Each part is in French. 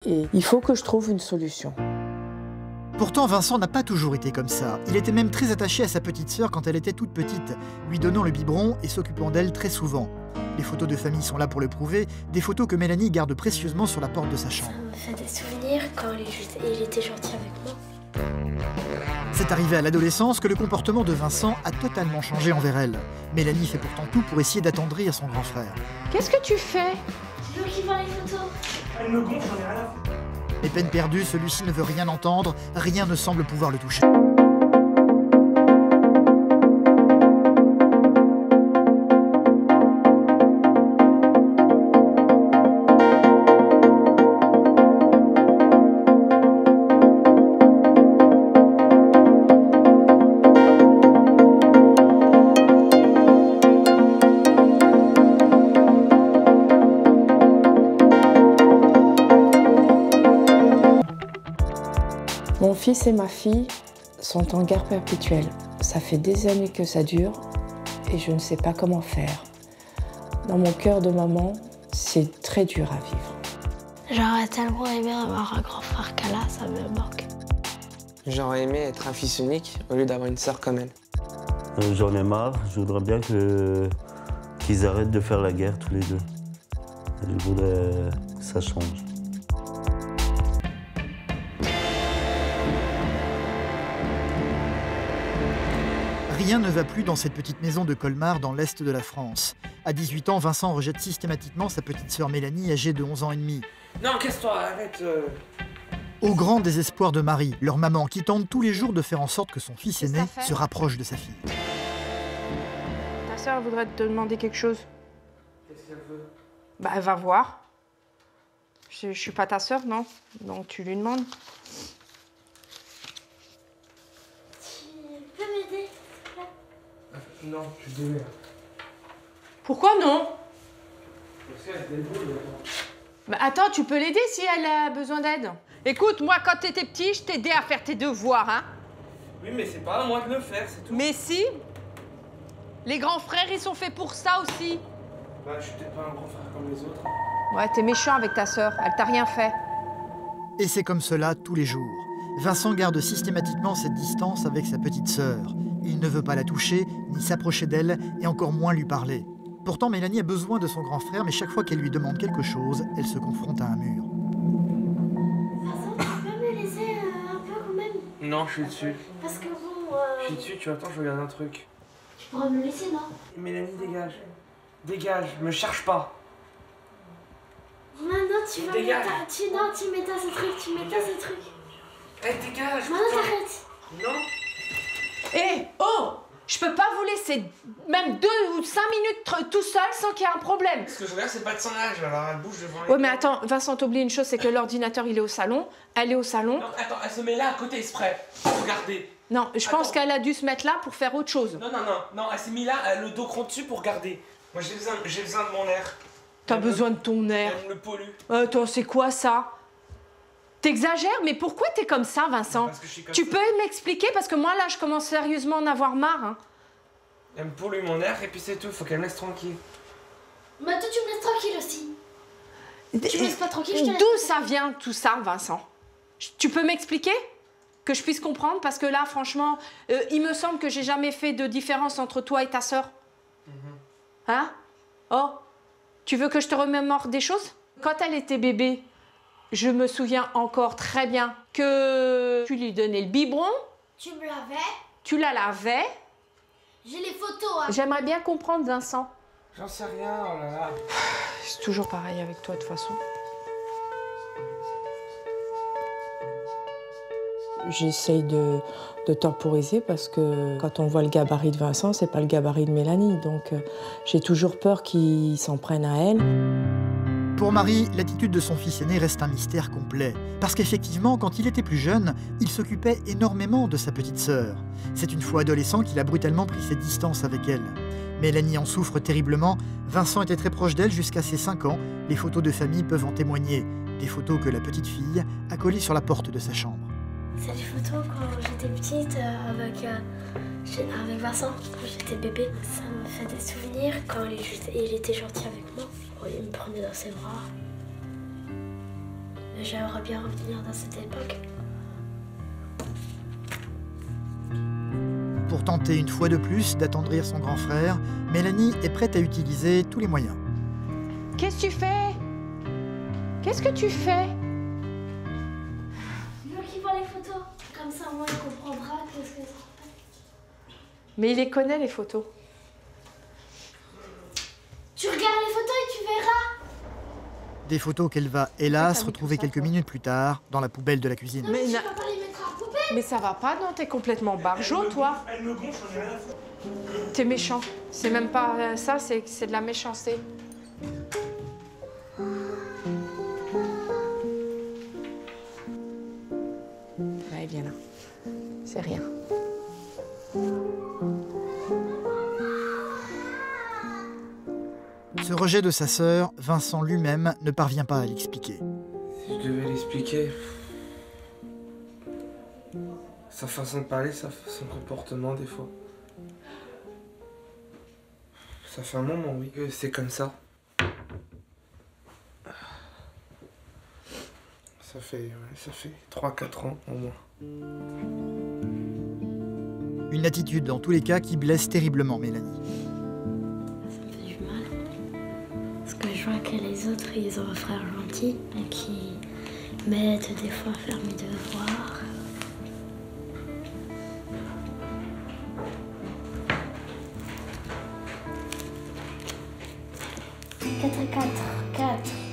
et il faut que je trouve une solution. Pourtant, Vincent n'a pas toujours été comme ça. Il était même très attaché à sa petite sœur quand elle était toute petite, lui donnant le biberon et s'occupant d'elle très souvent. Les photos de famille sont là pour le prouver, des photos que Mélanie garde précieusement sur la porte de sa chambre. Ça me fait des souvenirs quand il était gentil avec moi. C'est arrivé à l'adolescence que le comportement de Vincent a totalement changé envers elle. Mélanie fait pourtant tout pour essayer d'attendrir son grand frère. Qu'est-ce que tu fais? C'est lui qui voit les photos. Elle me gonfle, j'en ai rien à foutre. Mais peine perdue, celui-ci ne veut rien entendre, rien ne semble pouvoir le toucher. Mon fils et ma fille sont en guerre perpétuelle. Ça fait des années que ça dure et je ne sais pas comment faire. Dans mon cœur de maman, c'est très dur à vivre. J'aurais tellement aimé avoir un grand frère qu'Allah, ça me manque. J'aurais aimé être un fils unique au lieu d'avoir une sœur comme elle. J'en ai marre, je voudrais bien qu'ils arrêtent de faire la guerre tous les deux. Je voudrais que ça change. Rien ne va plus dans cette petite maison de Colmar dans l'est de la France. À 18 ans, Vincent rejette systématiquement sa petite sœur Mélanie, âgée de 11 ans et demi. Non, casse-toi, arrête. Au grand désespoir de Marie, leur maman, qui tente tous les jours de faire en sorte que son fils aîné se rapproche de sa fille. Ta sœur voudrait te demander quelque chose. Qu'est-ce qu'elle veut? Bah, elle va voir. Je suis pas ta sœur, non? Donc tu lui demandes. Tu peux m'aider? Non, je suis désolé. Pourquoi non? Parce qu'elle se débrouille. Bah attends, tu peux l'aider si elle a besoin d'aide. Écoute, moi quand t'étais petit, je t'aidais à faire tes devoirs, hein. Oui, mais c'est pas à moi de le faire, c'est tout. Mais si. Les grands frères, ils sont faits pour ça aussi. Bah, je suis peut-être pas un grand frère comme les autres. Ouais, t'es méchant avec ta sœur, elle t'a rien fait. Et c'est comme cela tous les jours. Vincent garde systématiquement cette distance avec sa petite sœur. Il ne veut pas la toucher, ni s'approcher d'elle, et encore moins lui parler. Pourtant, Mélanie a besoin de son grand frère, mais chaque fois qu'elle lui demande quelque chose, elle se confronte à un mur. Vincent, tu peux me laisser un peu quand même? Non, je suis dessus. Parce que bon, Je suis dessus, tu attends, je regarde un truc. tu pourras me laisser, non? Mélanie, dégage. Dégage, me cherche pas. Maintenant, tu vas Dégage. tu mets ce truc, tu mets Dégage. ce truc. Eh, dégage. Maintenant, putain. t'arrêtes. Non. Eh, oh! Je peux pas vous laisser même 2 ou 5 minutes tout seul sans qu'il y ait un problème. Ce que je regarde, c'est pas de son âge, alors elle bouge devant les... Ouais, mais attends, Vincent, t'oublies une chose, c'est que l'ordinateur, il est au salon, elle est au salon. Non, attends, elle se met là, à côté, exprès. Regardez. Non, je pense qu'elle a dû se mettre là pour faire autre chose. Non, elle s'est mis là, le dos contre dessus pour regarder. Moi, j'ai besoin de mon air. T'as besoin de ton air. Elle me le pollue. Attends, c'est quoi ça? T'exagères, mais pourquoi t'es comme ça, Vincent? Parce que je suis comme Tu ça. peux m'expliquer? Parce que moi, là, je commence sérieusement à en avoir marre. Hein. Elle me pollue mon air et puis c'est tout, faut qu'elle me laisse tranquille. Mais toi, tu me laisses tranquille aussi. Tu me laisses pas tranquille, je te laisse. D'où ça vient, tout ça, Vincent? Tu peux m'expliquer? Que je puisse comprendre? Parce que là, franchement, il me semble que j'ai jamais fait de différence entre toi et ta sœur. Hein? Oh? Tu veux que je te remémore des choses? Quand elle était bébé, je me souviens encore très bien que tu lui donnais le biberon, Tu me l'avais. tu la lavais. J'ai les photos, hein. J'aimerais bien comprendre, Vincent. J'en sais rien, oh là là. C'est toujours pareil avec toi, de toute façon. J'essaye de temporiser parce que quand on voit le gabarit de Vincent, c'est pas le gabarit de Mélanie. Donc j'ai toujours peur qu'il s'en prenne à elle. Pour Marie, l'attitude de son fils aîné reste un mystère complet. Parce qu'effectivement, quand il était plus jeune, il s'occupait énormément de sa petite sœur. C'est une fois adolescent qu'il a brutalement pris ses distances avec elle. Mélanie en souffre terriblement. Vincent était très proche d'elle jusqu'à ses 5 ans. Les photos de famille peuvent en témoigner. Des photos que la petite fille a collées sur la porte de sa chambre. C'est des photos quand j'étais petite avec Vincent, quand j'étais bébé. Ça me fait des souvenirs quand il était gentil avec moi. Il me prenait dans ses bras. j'aimerais bien revenir dans cette époque. Pour tenter une fois de plus d'attendrir son grand frère, Mélanie est prête à utiliser tous les moyens. Qu'est-ce que tu fais? Qu'est-ce que tu fais? Je veux qu'il voit les photos. Comme ça, moi, il comprendra qu'est-ce que ça fait. Mais il les connaît, les photos. Tu regardes les photos et tu verras. Des photos qu'elle va, hélas, retrouver quelques minutes plus tard dans la poubelle de la cuisine. Non, mais tu peux pas les mettre à la poubelle. Mais ça va pas, non? T'es complètement barjot, toi. Elle me gonfle, j'en ai rien à foutre. T'es méchant. C'est même pas ça, c'est de la méchanceté. Ouais, viens là. C'est rien. Ce rejet de sa sœur, Vincent lui-même ne parvient pas à l'expliquer. Si je devais l'expliquer... Sa façon de parler, son comportement des fois. Ça fait un moment, oui, que c'est comme ça. Ça fait 3-4 ans au moins. Une attitude dans tous les cas qui blesse terriblement Mélanie. Ça me fait du mal. Parce que je vois que les autres, ils ont un frère gentil et qui m'aide des fois à faire mes devoirs.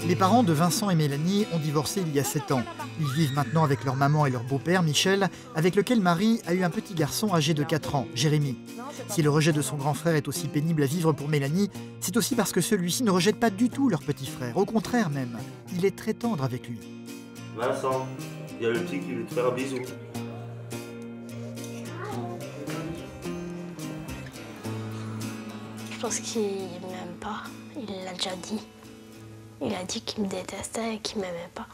Les parents de Vincent et Mélanie ont divorcé il y a 7 ans. Ils vivent maintenant avec leur maman et leur beau-père, Michel, avec lequel Marie a eu un petit garçon âgé de 4 ans, Jérémy. Si le rejet de son grand frère est aussi pénible à vivre pour Mélanie, c'est aussi parce que celui-ci ne rejette pas du tout leur petit frère. Au contraire même, il est très tendre avec lui. Vincent, il y a le petit qui veut te faire un bisou. Je pense qu'il m'aime pas. Il l'a déjà dit. Il a dit qu'il me détestait et qu'il m'aimait pas.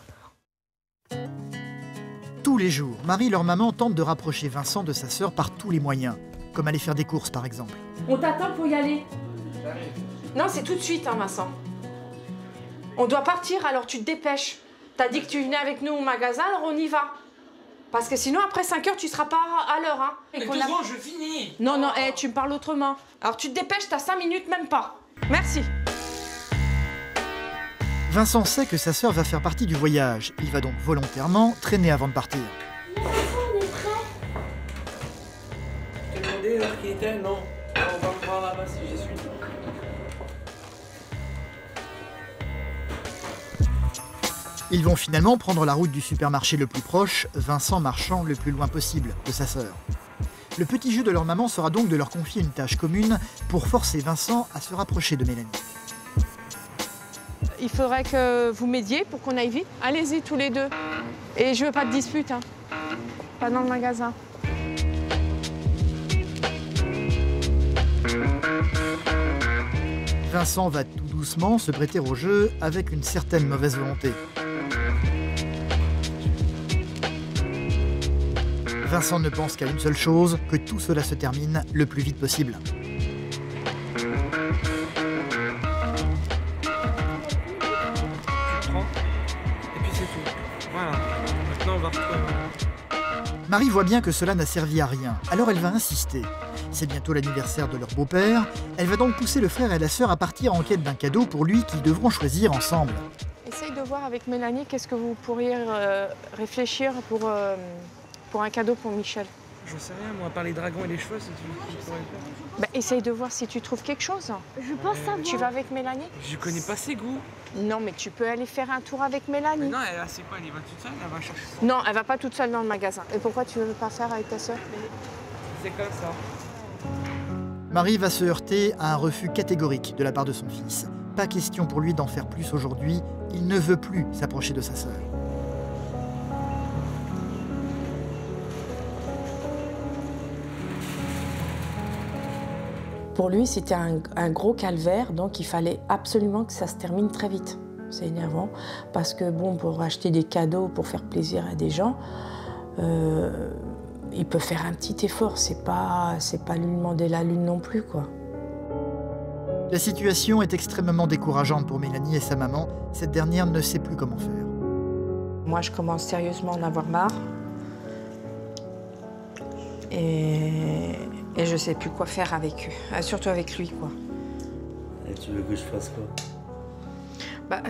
Tous les jours, Marie, leur maman, tente de rapprocher Vincent de sa sœur par tous les moyens, comme aller faire des courses par exemple. On t'attend pour y aller. Non, c'est tout de suite, hein, Vincent. On doit partir, alors tu te dépêches. T'as dit que tu venais avec nous au magasin, alors on y va. Parce que sinon, après 5 heures, tu seras pas à l'heure. Hein. Mais devant, je finis. Non, non, tu me parles autrement. Alors tu te dépêches, t'as 5 minutes, même pas. Merci. Vincent sait que sa sœur va faire partie du voyage. Il va donc volontairement traîner avant de partir. On est prêt. Tu t'es demandé l'heure qui était? Non. On va me voir là-bas si j'y suis. Ils vont finalement prendre la route du supermarché le plus proche, Vincent marchant le plus loin possible de sa sœur. Le petit jeu de leur maman sera donc de leur confier une tâche commune pour forcer Vincent à se rapprocher de Mélanie. Il faudrait que vous m'aidiez pour qu'on aille vite. Allez-y tous les deux. Et je veux pas de dispute, hein. Pas dans le magasin. Vincent va tout doucement se prêter au jeu avec une certaine mauvaise volonté. Vincent ne pense qu'à une seule chose, que tout cela se termine le plus vite possible. Voilà, maintenant on va retrouver. Marie voit bien que cela n'a servi à rien, alors elle va insister. C'est bientôt l'anniversaire de leur beau-père, elle va donc pousser le frère et la sœur à partir en quête d'un cadeau pour lui qu'ils devront choisir ensemble. Essaye de voir avec Mélanie qu'est-ce que vous pourriez réfléchir pour un cadeau pour Michel. J'en sais rien, moi, à part les dragons et les cheveux, c'est tout ce que je pourrais faire. Bah, essaye de voir si tu trouves quelque chose. Je pense savoir. Tu vas avec Mélanie? Je connais pas ses goûts. Non, mais tu peux aller faire un tour avec Mélanie. Mais non, elle, c'est quoi? Elle y va toute seule? Elle va chercher ça. Non, elle va pas toute seule dans le magasin. Et pourquoi tu veux pas faire avec ta sœur? C'est comme ça. Marie va se heurter à un refus catégorique de la part de son fils. Pas question pour lui d'en faire plus aujourd'hui, il ne veut plus s'approcher de sa sœur. Pour lui, c'était un gros calvaire, donc il fallait absolument que ça se termine très vite. C'est énervant, parce que bon, pour acheter des cadeaux, pour faire plaisir à des gens, il peut faire un petit effort, c'est pas lui demander la lune non plus, quoi. La situation est extrêmement décourageante pour Mélanie et sa maman. Cette dernière ne sait plus comment faire. Moi, je commence sérieusement à en avoir marre. Et je sais plus quoi faire avec eux, surtout avec lui, quoi. Et tu veux que je fasse quoi?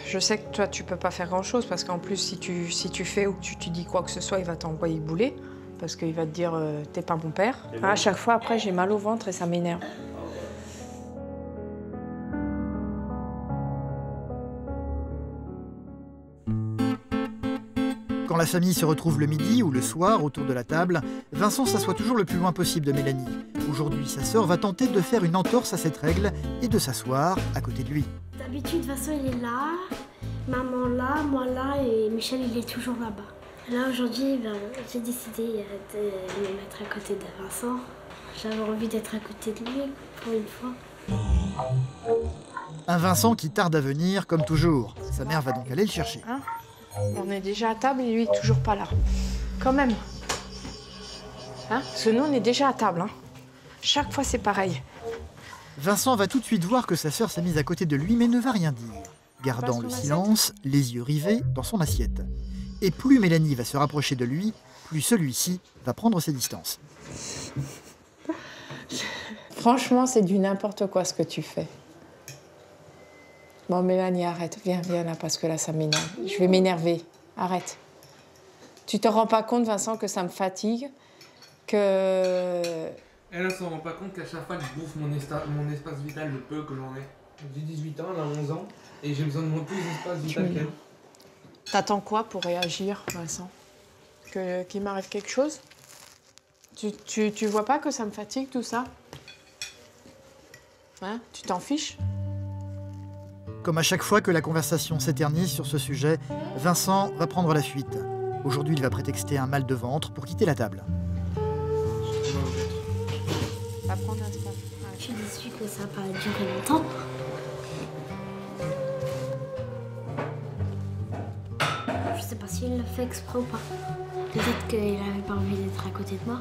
Je sais que toi, tu peux pas faire grand-chose, parce qu'en plus, si tu fais ou que tu dis quoi que ce soit, il va t'envoyer bouler, parce qu'il va te dire t'es pas mon père. À chaque fois, après, j'ai mal au ventre et ça m'énerve. Quand la famille se retrouve le midi ou le soir autour de la table, Vincent s'assoit toujours le plus loin possible de Mélanie. Aujourd'hui, sa sœur va tenter de faire une entorse à cette règle et de s'asseoir à côté de lui. D'habitude, Vincent, il est là, maman là, moi là, et Michel, il est toujours là-bas. Là, aujourd'hui, j'ai décidé de me mettre à côté de Vincent. J'avais envie d'être à côté de lui, pour une fois. Un Vincent qui tarde à venir, comme toujours. Sa mère va donc aller le chercher. Hein? On est déjà à table et lui, toujours pas là. Quand même. Hein? Parce que nous, on est déjà à table. Hein? Chaque fois, c'est pareil. Vincent va tout de suite voir que sa sœur s'est mise à côté de lui, mais ne va rien dire, gardant le silence, les yeux rivés dans son assiette. Et plus Mélanie va se rapprocher de lui, plus celui-ci va prendre ses distances. Franchement, c'est du n'importe quoi ce que tu fais. Bon, Mélanie, arrête. Viens là, parce que là, ça m'énerve. Je vais m'énerver. Arrête. Tu te rends pas compte, Vincent, que ça me fatigue, que... Elle ne se rend pas compte qu'à chaque fois que je bouffe mon espace vital, le peu que j'en ai. J'ai 18 ans, elle a 11 ans, et j'ai besoin de moins plus d'espace vital qu'elle. T'attends quoi pour réagir, Vincent? Qu'il m'arrive quelque chose? Tu vois pas que ça me fatigue, tout ça? Hein? Tu t'en fiches? Comme à chaque fois que la conversation s'éternise sur ce sujet, Vincent va prendre la fuite. Aujourd'hui, il va prétexter un mal de ventre pour quitter la table. Va prendre un sport. Je suis déçue que ça n'a pas duré longtemps. Je sais pas s'il l'a fait exprès ou pas. Peut-être qu'il avait pas envie d'être à côté de moi.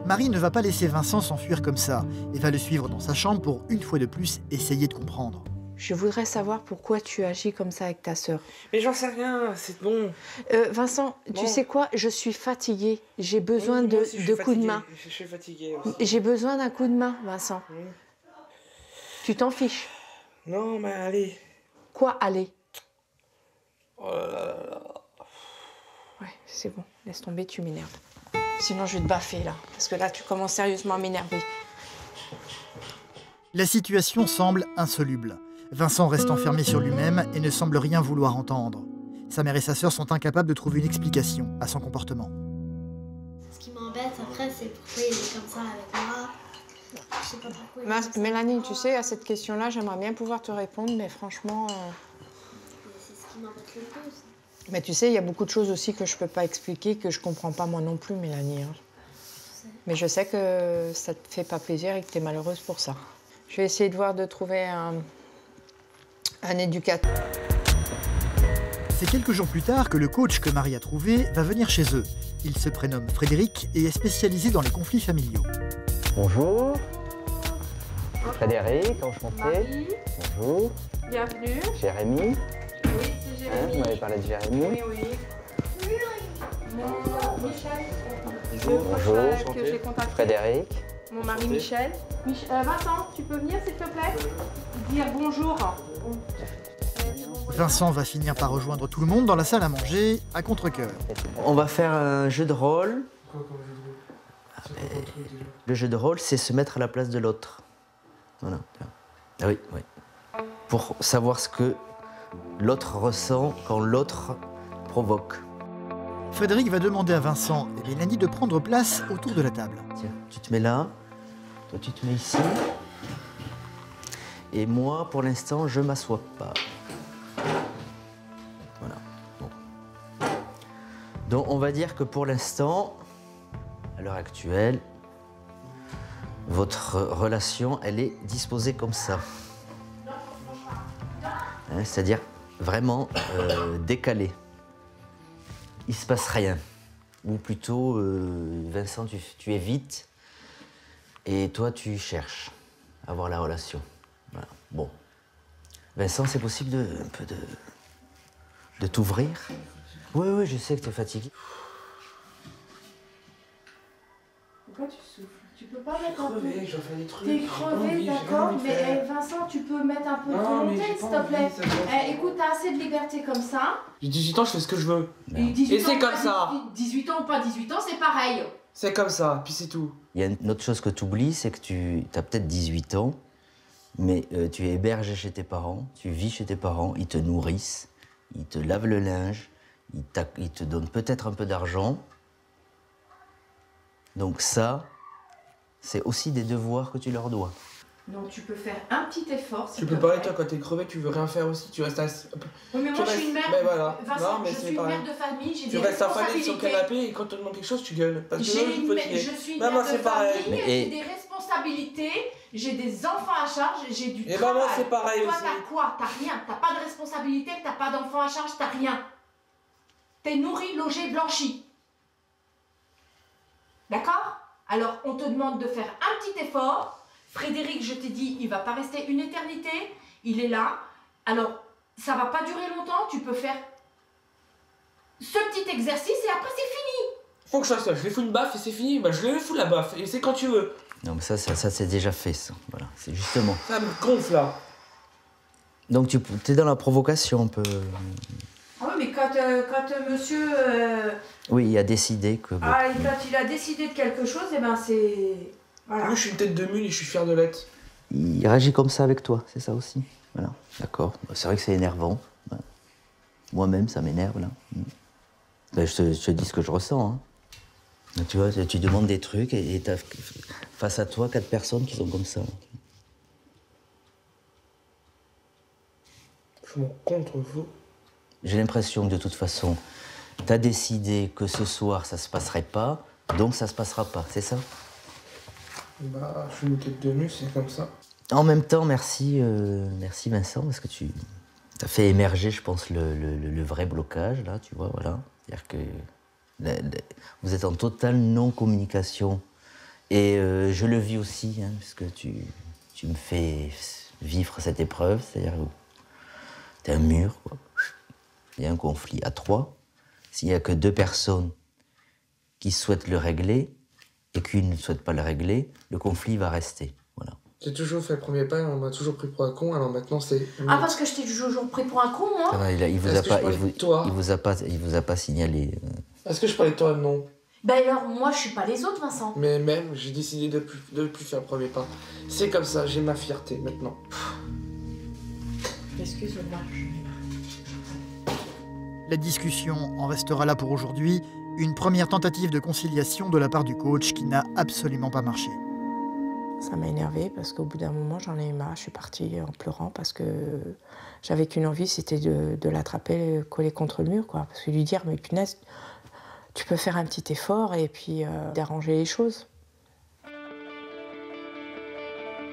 Marie ne va pas laisser Vincent s'enfuir comme ça et va le suivre dans sa chambre pour, une fois de plus, essayer de comprendre. Je voudrais savoir pourquoi tu agis comme ça avec ta sœur. Mais j'en sais rien, c'est bon. Vincent, Bon. tu sais quoi? Je suis fatiguée. J'ai besoin Oui, moi aussi, de coups de main. Je suis fatigué aussi. J'ai besoin d'un coup de main, Vincent. Tu t'en fiches? Non, mais allez. Quoi, allez? Oh là là là. Ouais, c'est bon. Laisse tomber, tu m'énerves. Sinon, je vais te baffer, là. Parce que là, tu commences sérieusement à m'énerver. La situation semble insoluble. Vincent reste enfermé sur lui-même et ne semble rien vouloir entendre. Sa mère et sa sœur sont incapables de trouver une explication à son comportement. Ce qui m'embête après, c'est pourquoi il est comme ça avec moi. Je sais pas pourquoi. il est comme ça Mélanie, avec tu moi. sais, à cette question-là, j'aimerais bien pouvoir te répondre, mais franchement... C'est ce qui m'embête le plus. Mais tu sais, il y a beaucoup de choses aussi que je peux pas expliquer, que je comprends pas moi non plus, Mélanie. Hein. Mais je sais que ça te fait pas plaisir et que tu es malheureuse pour ça. Je vais essayer de voir de trouver un éducateur. C'est quelques jours plus tard que le coach que Marie a trouvé va venir chez eux. Il se prénomme Frédéric et est spécialisé dans les conflits familiaux. Bonjour. Frédéric, enchanté. Marie, Bonjour. bienvenue. Jérémy. Oui, c'est Hein, Jérémy. vous m'avez parlé de Jérémy. Oui. Mon Michel. Bonjour. Que j'ai contacté. Frédéric. Mon mari Michel. Vincent, tu peux venir s'il te plaît? Dire bonjour. Vincent va finir par rejoindre tout le monde dans la salle à manger, à contre-cœur. On va faire un jeu de rôle. Quoi comme jeu de rôle? C'est quoi comme truc déjà? Le jeu de rôle, c'est se mettre à la place de l'autre. Voilà. Ah oui, oui. Pour savoir ce que l'autre ressent quand l'autre provoque. Frédéric va demander à Vincent et Mélanie de prendre place autour de la table. Tiens, tu te mets là, toi tu te mets ici. Et moi, pour l'instant, je m'assois pas. Voilà. Bon. Donc on va dire que pour l'instant, à l'heure actuelle, votre relation, elle est disposée comme ça. Hein, c'est-à-dire vraiment décalée. Il se passe rien. Ou plutôt, Vincent, tu évites et toi, tu cherches à avoir la relation. Voilà. Bon. Vincent, c'est possible de t'ouvrir? Oui, je sais que tu es fatigué. Pourquoi tu souffles? Tu peux pas mettre un peu... Crevé, je fais des trucs. T'es crevé, d'accord, mais Vincent, tu peux mettre un peu de volonté, s'il te plaît. Écoute, t'as assez de liberté comme ça. J'ai 18 ans, je fais ce que je veux. Et c'est comme ça. 18 ans ou pas 18 ans, c'est pareil. C'est comme ça, puis c'est tout. Il y a une autre chose que tu oublies, c'est que tu as peut-être 18 ans, mais tu es hébergé chez tes parents, tu vis chez tes parents, ils te nourrissent, ils te lavent le linge, ils te donnent peut-être un peu d'argent. Donc ça, c'est aussi des devoirs que tu leur dois. Donc tu peux faire un petit effort. Tu peux parler, toi, quand t'es crevé, tu veux rien faire aussi, tu restes assis. Oui, mais moi je suis une mère. Ben voilà. Vincent, non, mais je suis une mère de famille, j'ai des responsabilités. Tu restes affalé sur le responsabilités. canapé et quand on te demande quelque chose, tu gueules. Parce que Je suis une mère de famille, j'ai des responsabilités, j'ai des enfants à charge, j'ai du travail. Et maman, c'est pareil toi, aussi. t'as quoi? T'as rien. T'as pas de responsabilité, t'as pas d'enfants à charge, t'as rien. T'es nourri, logé, blanchi. D'accord? Alors, on te demande de faire un petit effort. Frédéric, je t'ai dit, il va pas rester une éternité. Il est là. Alors, ça va pas durer longtemps. Tu peux faire ce petit exercice et après, c'est fini. Faut que je fasse ça. Je lui fous une baffe et c'est fini. Bah, je lui fous la baffe et c'est quand tu veux. Non, mais ça c'est déjà fait, ça. Voilà, c'est justement. Ça me gonfle, là. Donc, tu es dans la provocation un peu. Ah oui, mais quand monsieur... Oui, il a décidé que... Bon, quand il a décidé de quelque chose, eh ben c'est... Voilà. Moi, je suis une tête de mule et je suis fier de l'être. il réagit comme ça avec toi, c'est ça aussi. Voilà, d'accord. C'est vrai que c'est énervant. Voilà. Moi-même, ça m'énerve, là. Ben, je te dis ce que je ressens. Hein. Tu vois, tu demandes des trucs et t'as face à toi 4 personnes qui sont comme ça. Je m'en contre vous. J'ai l'impression que de toute façon, t'as décidé que ce soir, ça se passerait pas, donc ça se passera pas, c'est ça? Bah, je suis une tête de mule, c'est comme ça. En même temps, merci Vincent, parce que tu as fait émerger, je pense, le vrai blocage, là, tu vois, voilà. C'est-à-dire que vous êtes en totale non-communication. Et je le vis aussi, hein, parce que tu me fais vivre cette épreuve, c'est-à-dire que t'es un mur, quoi. Il y a un conflit à 3. S'il n'y a que 2 personnes qui souhaitent le régler et qu'une ne souhaite pas le régler, le conflit va rester. Voilà. J'ai toujours fait le premier pas, on m'a toujours pris pour un con, alors maintenant c'est... Ah, parce que je t'ai toujours pris pour un con, moi? Ah, il vous a pas signalé. Est-ce que je parlais de toi? Non. Ben alors, moi, je suis pas les autres, Vincent. Mais même, j'ai décidé de plus faire le premier pas. C'est comme ça, j'ai ma fierté maintenant. Excuse-moi. La discussion en restera là pour aujourd'hui. Une première tentative de conciliation de la part du coach qui n'a absolument pas marché. Ça m'a énervée parce qu'au bout d'un moment, j'en ai eu marre. Je suis partie en pleurant parce que j'avais qu'une envie, c'était de l'attraper, coller contre le mur, quoi. Parce que lui dire, mais punaise, tu peux faire un petit effort et puis d'arranger les choses.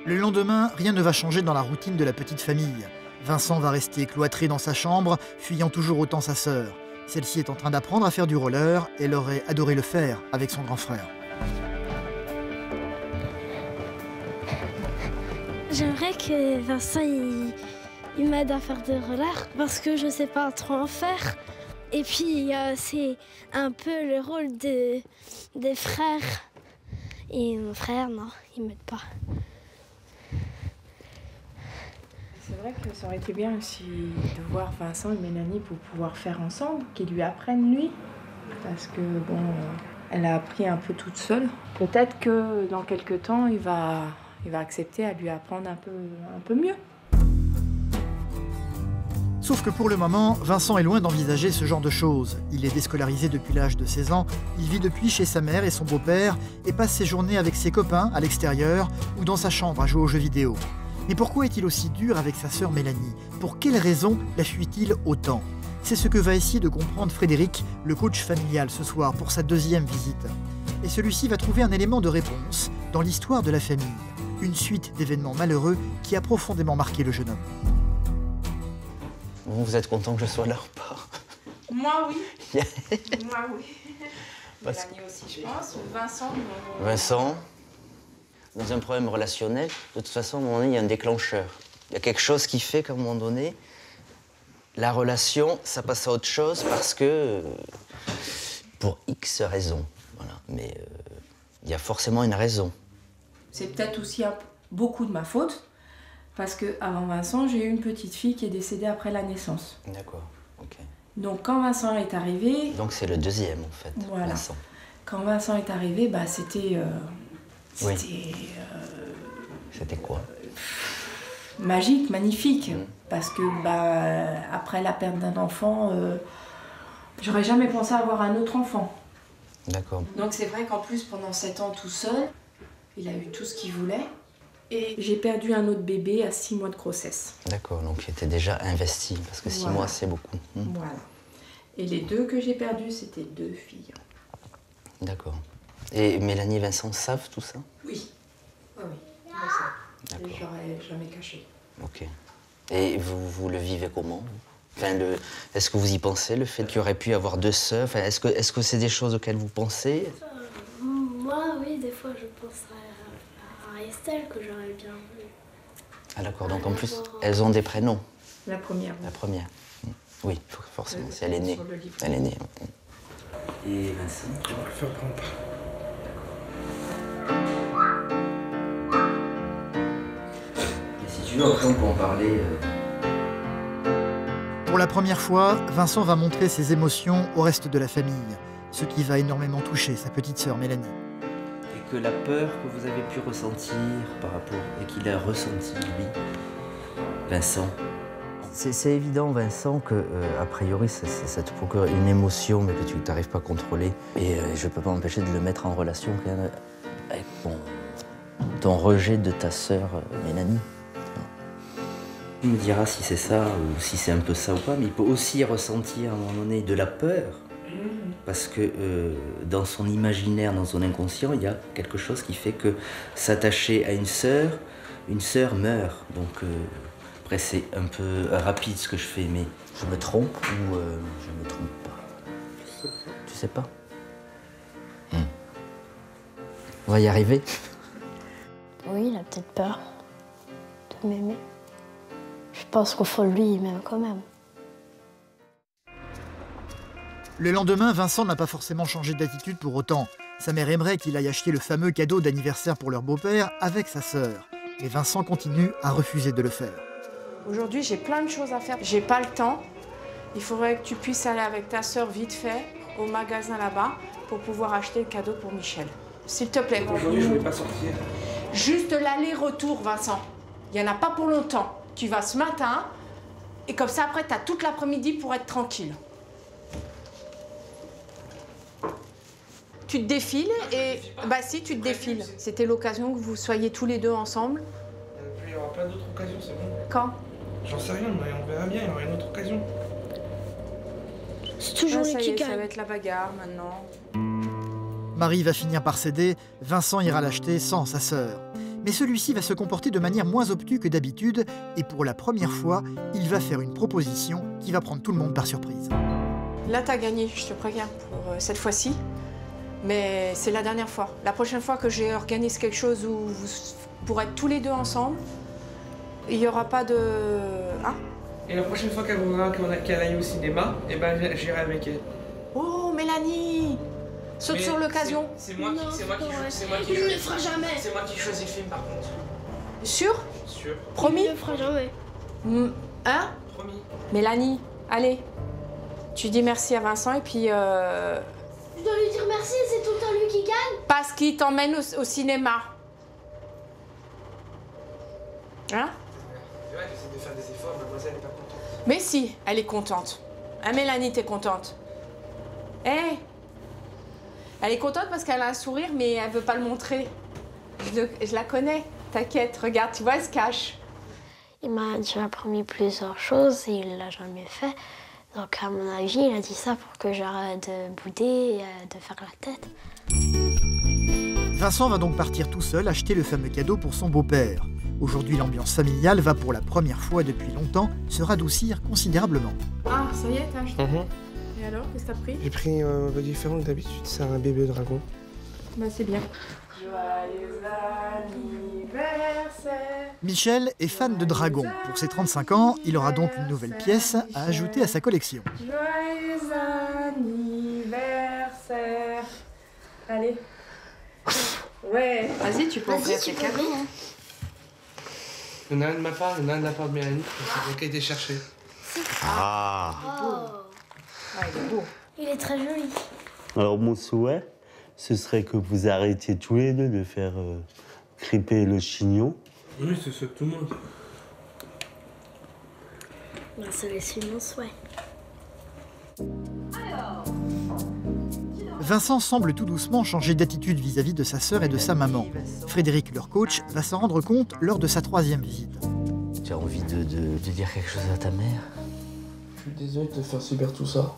Le lendemain, rien ne va changer dans la routine de la petite famille. Vincent va rester cloîtré dans sa chambre, fuyant toujours autant sa sœur. Celle-ci est en train d'apprendre à faire du roller. Elle aurait adoré le faire avec son grand frère. J'aimerais que Vincent il m'aide à faire des rollers parce que je sais pas trop en faire. Et puis c'est un peu le rôle des frères. Et mon frère, non, il m'aide pas. C'est vrai que ça aurait été bien aussi de voir Vincent et Mélanie pour pouvoir faire ensemble, qu'ils lui apprennent lui. Parce que bon, elle a appris un peu toute seule. Peut-être que dans quelques temps, il va accepter à lui apprendre un peu mieux. Sauf que pour le moment, Vincent est loin d'envisager ce genre de choses. Il est déscolarisé depuis l'âge de 16 ans, il vit depuis chez sa mère et son beau-père et passe ses journées avec ses copains à l'extérieur ou dans sa chambre à jouer aux jeux vidéo. Mais pourquoi est-il aussi dur avec sa sœur Mélanie? Pour quelles raisons la fuit-il autant? C'est ce que va essayer de comprendre Frédéric, le coach familial, ce soir pour sa 2e visite. Et celui-ci va trouver un élément de réponse dans l'histoire de la famille. Une suite d'événements malheureux qui a profondément marqué le jeune homme. Vous êtes content que je sois là ou pas? Moi, oui. Yeah. Moi, oui. Parce Mélanie aussi, je pense. Vincent. Vincent, dans un problème relationnel, de toute façon, à un moment donné, il y a un déclencheur. Il y a quelque chose qui fait qu'à un moment donné, la relation, ça passe à autre chose parce que, pour X raisons, voilà. Mais il y a forcément une raison. C'est peut-être aussi beaucoup de ma faute, parce qu'avant Vincent, j'ai eu une petite fille qui est décédée après la naissance. D'accord, ok. Donc quand Vincent est arrivé... Donc c'est le deuxième en fait, voilà. Vincent. Quand Vincent est arrivé, bah, c'était... C'était quoi? Magique, magnifique. Parce que bah, après la perte d'un enfant, j'aurais jamais pensé avoir un autre enfant. D'accord. Donc c'est vrai qu'en plus, pendant 7 ans tout seul, il a eu tout ce qu'il voulait. Et j'ai perdu un autre bébé à 6 mois de grossesse. D'accord, donc il était déjà investi, parce que 6 voilà. mois, c'est beaucoup. Voilà. Et les 2 que j'ai perdus, c'était 2 filles. D'accord. Et Mélanie et Vincent savent tout ça? Oui. Oui, oui. Je l'aurais jamais caché. Ok. Et vous le vivez comment? Enfin, est-ce que vous y pensez, le fait qu'il y aurait pu y avoir 2 sœurs? Enfin, est-ce que c'est des choses auxquelles vous pensez? Moi, oui, des fois, je pense à Estelle, que j'aurais bien vu. Ah d'accord, donc en plus, elles ont des prénoms? La première. La première. Oui, forcément, si elle est née. Elle est née. Et Vincent? Je vais le faire prendre. Et si tu veux, après, on peut en parler. Pour la première fois, Vincent va montrer ses émotions au reste de la famille, ce qui va énormément toucher sa petite sœur Mélanie. Et que la peur que vous avez pu ressentir par rapport, et qu'il a ressenti lui, Vincent. C'est évident, Vincent, que a priori ça te procure une émotion, mais que tu n'arrives pas à contrôler. Et je ne peux pas m'empêcher de le mettre en relation quand même avec ton rejet de ta sœur Mélanie. Tu me diras si c'est ça ou si c'est un peu ça ou pas, mais il peut aussi ressentir à un moment donné de la peur. Parce que dans son imaginaire, dans son inconscient, il y a quelque chose qui fait que s'attacher à une sœur meurt. Donc après c'est un peu rapide ce que je fais, mais je me trompe ou je me trompe pas? Tu sais pas? On va y arriver. Oui, il a peut-être peur de m'aimer. Je pense qu'au fond de lui, il m'aime quand même. Le lendemain, Vincent n'a pas forcément changé d'attitude pour autant. Sa mère aimerait qu'il aille acheter le fameux cadeau d'anniversaire pour leur beau-père avec sa sœur. Mais Vincent continue à refuser de le faire. Aujourd'hui, j'ai plein de choses à faire. J'ai pas le temps. Il faudrait que tu puisses aller avec ta sœur vite fait au magasin là-bas pour pouvoir acheter le cadeau pour Michel. S'il te plaît. Aujourd'hui, je ne vais pas sortir. Juste l'aller-retour, Vincent. Il n'y en a pas pour longtemps. Tu vas ce matin et comme ça, après, tu as toute l'après-midi pour être tranquille. Tu te défiles et... Bah si, tu te défiles. C'était l'occasion que vous soyez tous les deux ensemble. Il n'y aura pas d'autre occasion, c'est bon. Quand? J'en sais rien, mais on verra bien, il y aura une autre occasion. C'est toujours lui qui gagne. Ça va être la bagarre maintenant. Marie va finir par céder, Vincent ira l'acheter sans sa sœur. Mais celui-ci va se comporter de manière moins obtuse que d'habitude et pour la première fois, il va faire une proposition qui va prendre tout le monde par surprise. Là, t'as gagné, je te préviens, pour cette fois-ci. Mais c'est la dernière fois. La prochaine fois que j'organise quelque chose où vous pourrez être tous les deux ensemble, il n'y aura pas de... Hein? Et la prochaine fois qu'elle voudra qu'elle aille au cinéma, eh ben j'irai avec elle. Oh, Mélanie! Saute sur l'occasion. C'est moi qui choisis le film par contre. Sûr? Sûr. Promis? Il ne le fera jamais. Hein? Promis. Mélanie, allez. Tu dis merci à Vincent et puis... Je dois lui dire merci, c'est tout le temps lui qui gagne. Parce qu'il t'emmène au cinéma. Hein? C'est vrai, j'essaie de faire des efforts, mademoiselle n'est pas contente. Mais si, elle est contente. Hein, Mélanie, t'es contente? Eh? Elle est contente parce qu'elle a un sourire, mais elle veut pas le montrer. Je la connais. T'inquiète, regarde, tu vois, elle se cache. Il m'a déjà promis plusieurs choses et il l'a jamais fait. Donc à mon avis, il a dit ça pour que j'arrête de bouder et de faire la tête. Vincent va donc partir tout seul acheter le fameux cadeau pour son beau-père. Aujourd'hui, l'ambiance familiale va pour la première fois depuis longtemps se radoucir considérablement. Ah, ça y est, t'as acheté. Et alors, qu'est-ce que t'as pris? J'ai pris un peu différent que d'habitude, c'est un bébé dragon. Bah c'est bien. Joyeux anniversaire. Michel est fan de dragons. Pour ses 35 ans, il aura donc une nouvelle pièce à ajouter à sa collection. Joyeux anniversaire. Allez. Ouais. Vas-y, tu peux ouvrir tes cadeaux. Hein. Il y en a un de ma part, il y en a un de la part de Mélanie. C'est moi qui ai été chercher. Ah. Il est beau. Il est très joli. Alors mon souhait, ce serait que vous arrêtiez tous les deux de faire crêper le chignon. Oui, c'est ce que tout le monde. Ben, ça va être mon souhait. Vincent semble tout doucement changer d'attitude vis-à-vis de sa sœur et de sa maman. Frédéric, leur coach, va s'en rendre compte lors de sa 3e visite. Tu as envie de dire quelque chose à ta mère? Je suis désolé de te faire subir tout ça.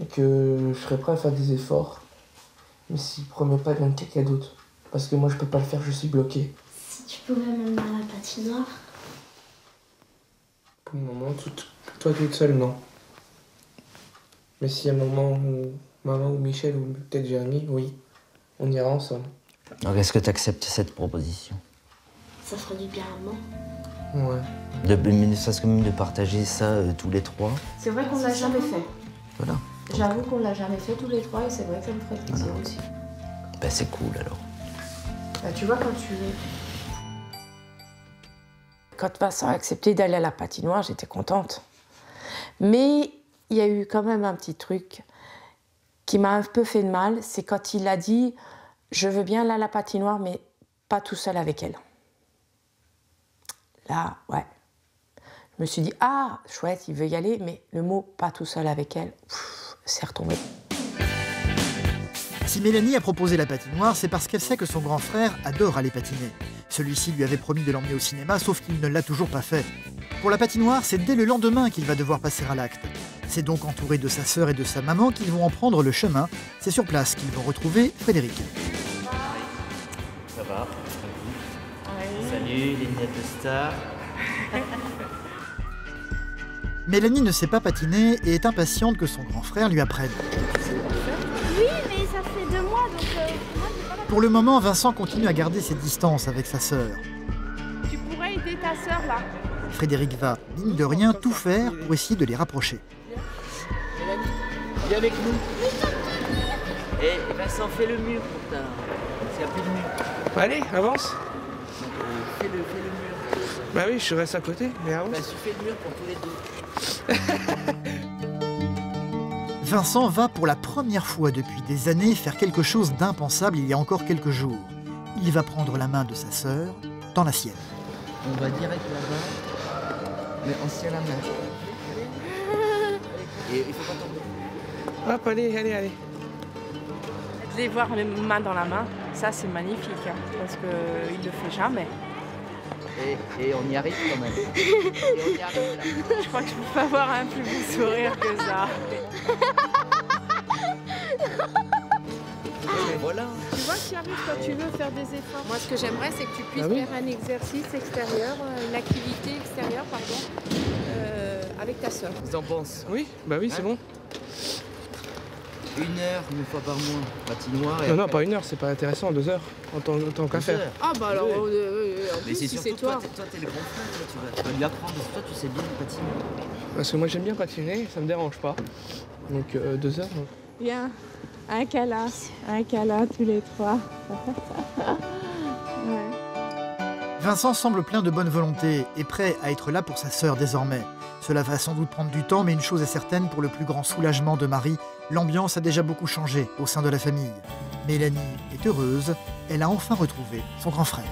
Et que je serais prêt à faire des efforts. Mais s'il promet pas, il y en a quelqu'un d'autre. Parce que moi, je peux pas le faire, je suis bloqué. Si tu pouvais m'emmener à la patinoire. Pour le moment, toi toute seule, non. Mais s'il y a un moment où maman ou Michel ou peut-être Jérémy, oui, on ira ensemble. Donc est-ce que tu acceptes cette proposition? Ça ferait du bien à maman. Ouais. Ne serait-ce que même de partager ça tous les trois. C'est vrai qu'on l'a jamais fait. Voilà. J'avoue qu'on l'a jamais fait tous les trois et c'est vrai que ça me ferait plaisir aussi. Ben c'est cool alors. Bah, tu vois, quand tu veux. Quand Vincent a accepté d'aller à la patinoire, j'étais contente. Mais il y a eu quand même un petit truc qui m'a un peu fait de mal, c'est quand il a dit « Je veux bien aller à la patinoire, mais pas tout seul avec elle ». Là, ouais. Je me suis dit « Ah, chouette, il veut y aller, mais le mot « pas tout seul avec elle », c'est retombé. Si Mélanie a proposé la patinoire, c'est parce qu'elle sait que son grand frère adore aller patiner. Celui-ci lui avait promis de l'emmener au cinéma, sauf qu'il ne l'a toujours pas fait. Pour la patinoire, c'est dès le lendemain qu'il va devoir passer à l'acte. C'est donc entouré de sa sœur et de sa maman qu'ils vont en prendre le chemin. C'est sur place qu'ils vont retrouver Frédéric. Ça va? Salut les lunettes de star. Mélanie ne sait pas patiner et est impatiente que son grand frère lui apprenne. Oui, mais ça fait 2 mois, donc moi, j'ai pas la... Pour le moment, Vincent continue à garder ses distances avec sa sœur. Tu pourrais aider ta sœur là. Frédéric va, mine de rien, tout faire pour essayer de les rapprocher. Mélanie, viens avec nous. Et Vincent, fais le mur pour ta... S'il n'y a plus de mur. Allez, avance. Fais le mur. Bah oui, je reste à côté, mais avance. Bah tu fais le mur pour tous les deux. Vincent va pour la première fois depuis des années faire quelque chose d'impensable il y a encore quelques jours. Il va prendre la main de sa sœur dans la sienne. On va direct là-bas, mais on se tient la main. Et il faut pas tomber. Hop, allez. De les voir les mains dans la main, ça c'est magnifique, hein, parce qu'il ne le fait jamais. Et on y arrive quand même. Je crois que je peux pas avoir un plus beau sourire que ça. Voilà. Tu vois que tu arrives quand tu veux faire des efforts. Moi, ce que j'aimerais, c'est que tu puisses faire un exercice extérieur, une activité extérieure, avec ta sœur. Qu'est-ce que t'en penses? Oui, bah oui, c'est bon. 1 heure, 1 fois par mois, patinoire. Non, pas 1 heure, c'est pas intéressant, 2 heures, en tant qu'à faire. Ah bah alors, en Mais plus, c'est si surtout c'est toi. Toi, t'es le grand frère, tu vas lui apprendre. Toi, tu sais bien patiner. Parce que moi j'aime bien patiner, ça me dérange pas. Donc 2 heures. Non. Viens, un câlin tous les trois. Ouais. Vincent semble plein de bonne volonté et prêt à être là pour sa sœur désormais. Cela va sans doute prendre du temps, mais une chose est certaine, pour le plus grand soulagement de Marie, l'ambiance a déjà beaucoup changé au sein de la famille. Mélanie est heureuse, elle a enfin retrouvé son grand frère.